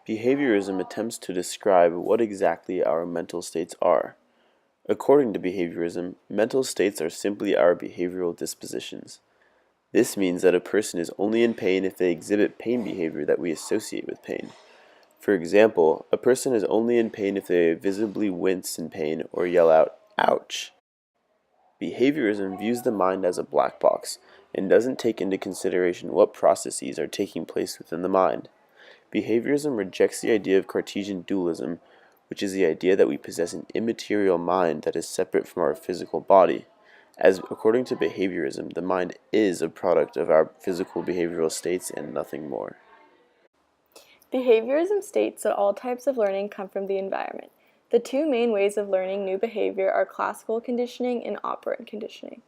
Behaviorism attempts to describe what exactly our mental states are. According to behaviorism, mental states are simply our behavioral dispositions. This means that a person is only in pain if they exhibit pain behavior that we associate with pain. For example, a person is only in pain if they visibly wince in pain or yell out, "Ouch!" Behaviorism views the mind as a black box and doesn't take into consideration what processes are taking place within the mind. Behaviorism rejects the idea of Cartesian dualism, which is the idea that we possess an immaterial mind that is separate from our physical body, as according to behaviorism, the mind is a product of our physical behavioral states and nothing more. Behaviorism states that all types of learning come from the environment. The two main ways of learning new behavior are classical conditioning and operant conditioning.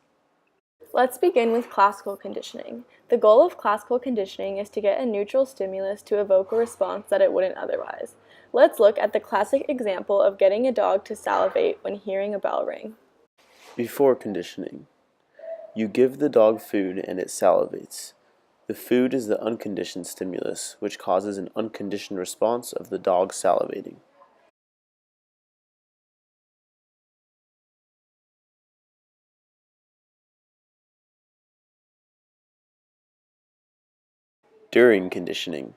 Let's begin with classical conditioning. The goal of classical conditioning is to get a neutral stimulus to evoke a response that it wouldn't otherwise. Let's look at the classic example of getting a dog to salivate when hearing a bell ring. Before conditioning, you give the dog food and it salivates. The food is the unconditioned stimulus, which causes an unconditioned response of the dog salivating. During conditioning.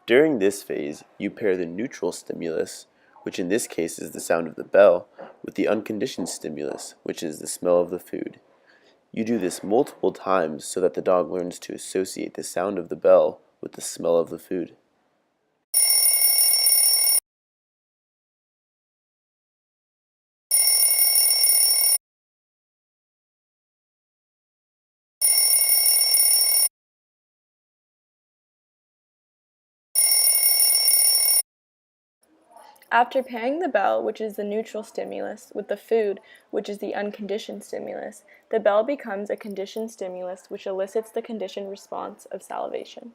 During this phase, you pair the neutral stimulus, which in this case is the sound of the bell, with the unconditioned stimulus, which is the smell of the food. You do this multiple times so that the dog learns to associate the sound of the bell with the smell of the food. After pairing the bell, which is the neutral stimulus, with the food, which is the unconditioned stimulus, the bell becomes a conditioned stimulus which elicits the conditioned response of salivation.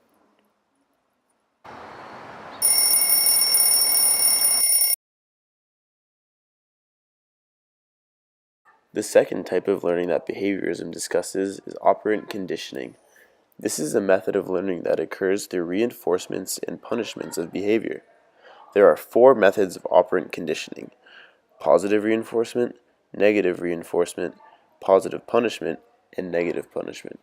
The second type of learning that behaviorism discusses is operant conditioning. This is a method of learning that occurs through reinforcements and punishments of behavior. There are four methods of operant conditioning: positive reinforcement, negative reinforcement, positive punishment, and negative punishment.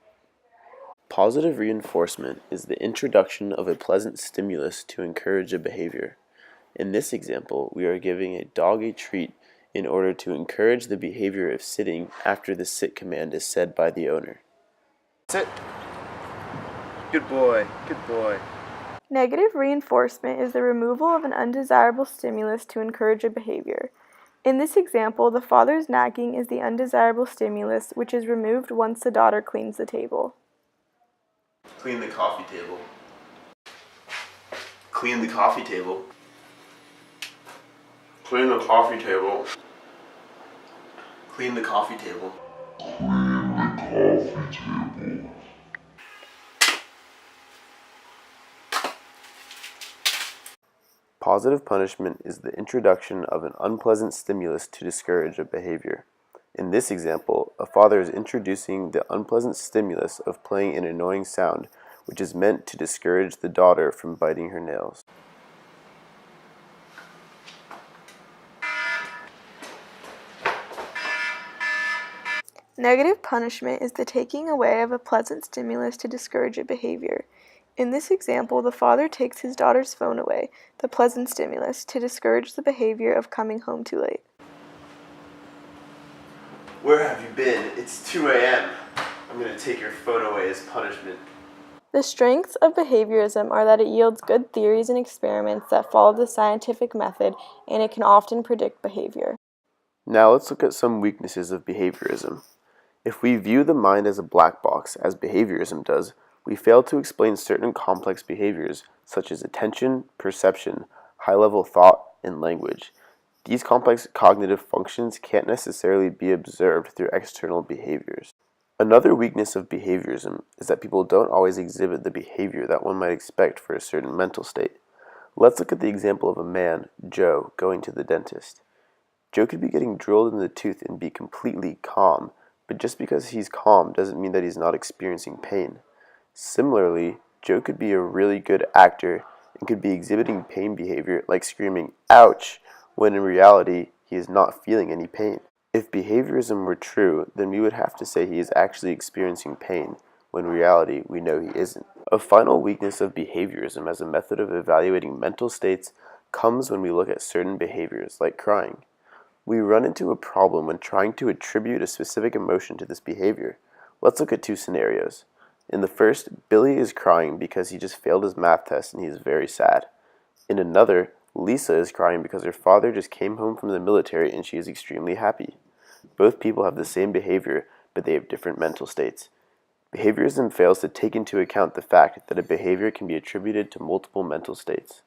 Positive reinforcement is the introduction of a pleasant stimulus to encourage a behavior. In this example, we are giving a dog a treat in order to encourage the behavior of sitting after the sit command is said by the owner. Sit. Good boy, good boy. Negative reinforcement is the removal of an undesirable stimulus to encourage a behavior. In this example, the father's nagging is the undesirable stimulus, which is removed once the daughter cleans the table. Clean the coffee table. Clean the coffee table. Clean the coffee table. Clean the coffee table. Positive punishment is the introduction of an unpleasant stimulus to discourage a behavior. In this example, a father is introducing the unpleasant stimulus of playing an annoying sound, which is meant to discourage the daughter from biting her nails. Negative punishment is the taking away of a pleasant stimulus to discourage a behavior. In this example, the father takes his daughter's phone away, the pleasant stimulus, to discourage the behavior of coming home too late. Where have you been? It's 2 a.m. I'm going to take your phone away as punishment. The strengths of behaviorism are that it yields good theories and experiments that follow the scientific method, and it can often predict behavior. Now let's look at some weaknesses of behaviorism. If we view the mind as a black box, as behaviorism does, we fail to explain certain complex behaviors, such as attention, perception, high-level thought, and language. These complex cognitive functions can't necessarily be observed through external behaviors. Another weakness of behaviorism is that people don't always exhibit the behavior that one might expect for a certain mental state. Let's look at the example of a man, Joe, going to the dentist. Joe could be getting drilled in the tooth and be completely calm, but just because he's calm doesn't mean that he's not experiencing pain. Similarly, Joe could be a really good actor and could be exhibiting pain behavior like screaming, "Ouch!" when in reality he is not feeling any pain. If behaviorism were true, then we would have to say he is actually experiencing pain, when in reality we know he isn't. A final weakness of behaviorism as a method of evaluating mental states comes when we look at certain behaviors, like crying. We run into a problem when trying to attribute a specific emotion to this behavior. Let's look at two scenarios. In the first, Billy is crying because he just failed his math test and he is very sad. In another, Lisa is crying because her father just came home from the military and she is extremely happy. Both people have the same behavior, but they have different mental states. Behaviorism fails to take into account the fact that a behavior can be attributed to multiple mental states.